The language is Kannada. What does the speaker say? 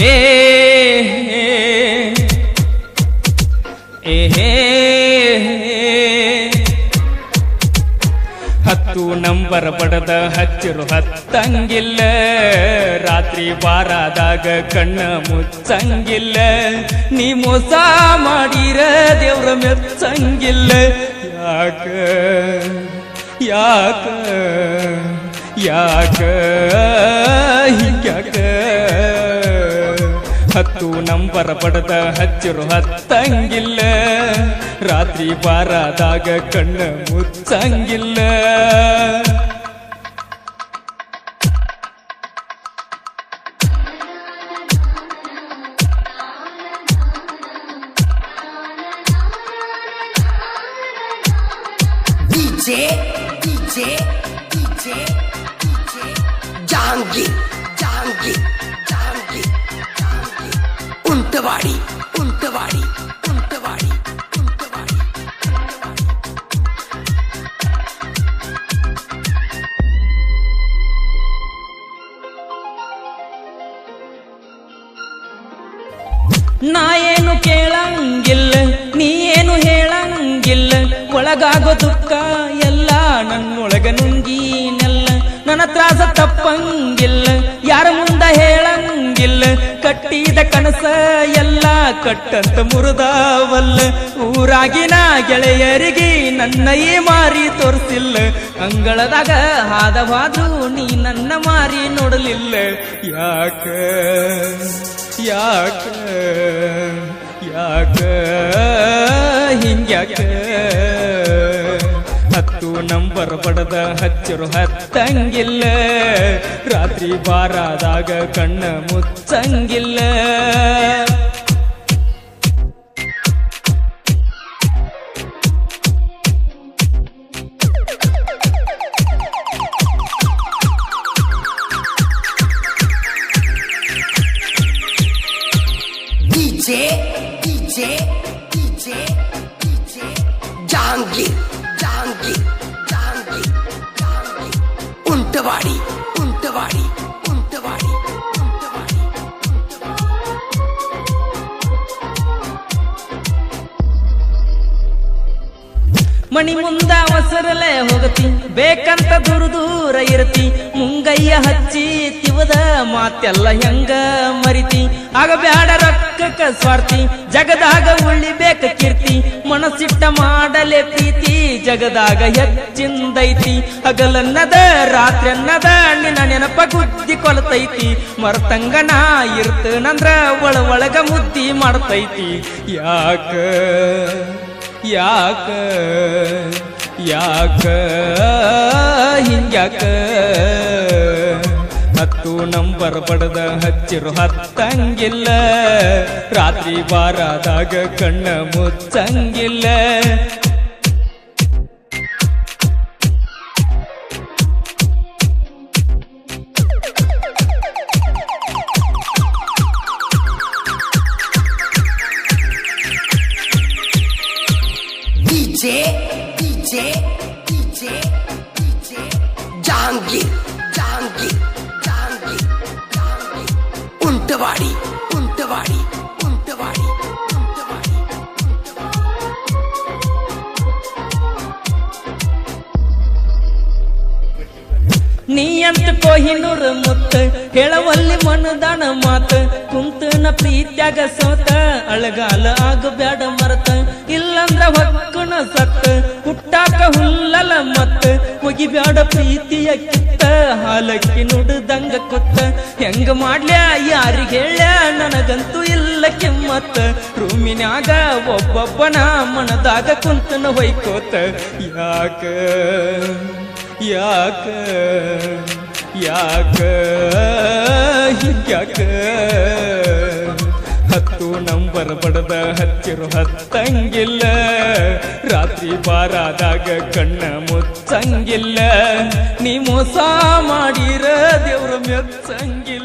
ಏ ಹತ್ತು ನಂಬರ್ ಬಡದ ಹಚ್ಚಿರು ಹತ್ತಂಗಿಲ್ಲ, ರಾತ್ರಿ ಬಾರಾದಾಗ ಕಣ್ಣ ಮುಚ್ಚಂಗಿಲ್ಲ, ನೀ ಮೋಸ ಮಾಡಿರ ದೇವ್ರ ಮೆಚ್ಚಂಗಿಲ್ಲ. ಯಾಕ ಯಾಕ ಯಾಕ ಹಿಂಗ್ಯಾಕ ಹತ್ತು ನಂಬರ್ ಬಡದ ಹಚ್ಚಿರು ಹತ್ತಂಗಿಲ್ಲ, ರಾತ್ರಿ ಬಾರಾದಾಗ ಕಣ್ಣ ಮುಚ್ಚಂಗಿಲ್ಲ. DJ ಜಹಾಂಗೀರ್ ಜಹಾಂಗೀರ್ ಜಹಾಂಗೀರ್ ಉಂಟವಾಡಿ ಉಂಟವಾಡಿ ಉಂಟವಾಡಿ ಉಂಟವಾಡಿ. ನಾ ಏನು ಕೇಳಂಗಿಲ್ಲ, ನೀ ಏನು ಹೇಳಂಗಿಲ್ಲ, ಒಳಗಾಗೋ ದುಃಖ ಎಲ್ಲ ನನ್ನೊಳಗ ನುಂಗಿನೆಲ್ಲ, ನನ್ನ ತ್ರಾಸ ತಪ್ಪಂಗಿಲ್ಲ, ಯಾರ ಮುಂದ ಹೇಳಂಗಿಲ್ಲ, ಕಟ್ಟಿದ ಕನಸ ಎಲ್ಲ ಕಟ್ಟಂತ ಮುರಿದಾವಲ್ಲ, ಊರಾಗಿನ ಗೆಳೆಯರಿಗೆ ನನ್ನ ಈ ಮಾರಿ ತೋರಿಸಿಲ್ಲ, ಅಂಗಳದಾಗ ಹಾದವಾದ್ರೂ ನೀ ನನ್ನ ಮಾರಿ ನೋಡಲಿಲ್ಲ. ಯಾಕ ಯಾಕ ಯಾಕ ಹಿಂಗ್ಯಾಕ ಹತ್ತು ನಂಬರ್ ಬಡದ ಹಚ್ಚರು ಹತ್ತಂಗಿಲ್ಲ, ರಾತ್ರಿ ಬಾರಾದಾಗ ಕಣ್ಣ ಮುಚ್ಚಂಗಿಲ್ಲ. DJ ಜಹಾಂಗೀರ್ ಜಹಾಂಗೀರ್ ಜಹಾಂಗೀರ್ ಉಂಟವಾಡಿ ಉಂಟವಾಡಿ ಉಂಟವಾಡಿ ಉಂಟವಾಡಿ. ಮಣಿ ಮುಂದ ಅವಸರಲೆ ಹೋಗತಿ, ಬೇಕಂತ ದೂರ ದೂರ ಇರತಿ, ಮುಂಗಯ್ಯ ಹಚ್ಚಿ ತಿವದ ಮಾತೆಲ್ಲ ಹೆಂಗ ಮರಿತಿ, ಆಗ ಬ್ಯಾಡ ರೊಕ್ಕಕ್ಕ ಸ್ವಾರ್ಥಿ, ಜಗದಾಗ ಉಳಿಬೇಕ ಕೀರ್ತಿ, ಮನಸ್ಸಿಟ್ಟ ಮಾಡಲೆ ಪ್ರೀತಿ, ಜಗದಾಗ ಹೆಚ್ಚಿಂದೈತಿ, ಹಗಲನ್ನದ ರಾತ್ರಿ ಅನ್ನದ ನಿನ್ನ ನೆನಪ ಗುದ್ದಿ ಕೊಲತೈತಿ, ಮರ್ತಂಗನ ಇರ್ತನಂದ್ರ ಒಳಗ ಮುದ್ದಿ ಮಾಡ್ತೈತಿ. ಯಾಕ ಯಾಕ ಯಾಕ ಹಿಂಗ್ಯಾಕ ಹತ್ತು ನಂಬರ್ ಬಡದ ಹಚ್ಚಿರು ಹತ್ತಂಗಿಲ್ಲ, ರಾತ್ರಿ ಬಾರಾದಾಗ ಕಣ್ಣ ಮುಚ್ಚಂಗಿಲ್ಲ. DJ ಜಹಾಂಗೀರ್ ಜಹಾಂಗೀರ್ ಜಹಾಂಗೀರ್ ಉಂಟವಾಡಿ ಉಂಟವಾಡಿ ಉಂಟವಾಡಿ ಉಂಟವಾಡಿ. ನೀ ಅಂತ ಕೊಹಿನೂರ್ ಮುತ್ತ ಹೇಳವಲ್ಲಿ ಮನದಾನ ಮಾತ, ಕುಂತನ ಪ್ರೀತ್ಯಾಗ ಸೋತ ಅಳಗಾಲ ಆಗಬ್ಯಾಡ ಮರತ, ಇಲ್ಲಂದ್ರ ಹೊಕ್ಕನ ಸತ್ತ ಹುಟ್ಟಾಕ ಹುಲ್ಲಲ ಮತ್ತ, ಒಗಿಬ್ಯಾಡ ಪ್ರೀತಿಯ ಕಿತ್ತ ಹಾಲಕ್ಕಿ ನುಡ್ದಂಗ ಕೊತ್ತ, ಹೆಂಗ ಮಾಡ್ಲ್ಯಾ ಯಾರಿಗೆ ಹೇಳ್ಯ ನನಗಂತೂ ಇಲ್ಲ ಕೆಮ್ಮತ್ತ, ರೂಮಿನ್ಯಾಗ ಒಬ್ಬೊಬ್ಬನ ಮನದಾಗ ಕುಂತನ ಹೊಯ್ಕೋತ. ಯಾಕ ಯಾಕ ಯಾಕ ಹಿಂಗ್ಯಾಕ ಹತ್ತು ನಂಬರ್ ಬಡದ ಹಚ್ಚಿರು ಹತ್ತಂಗಿಲ್ಲ, ರಾತ್ರಿ ಬಾರಾದಾಗ ಕಣ್ಣ ಮುಚ್ಚಂಗಿಲ್ಲ, ನೀ ಮೋಸ ಮಾಡಿರ ದೇವ್ರ ಮೆಚ್ಚಂಗಿಲ್ಲ.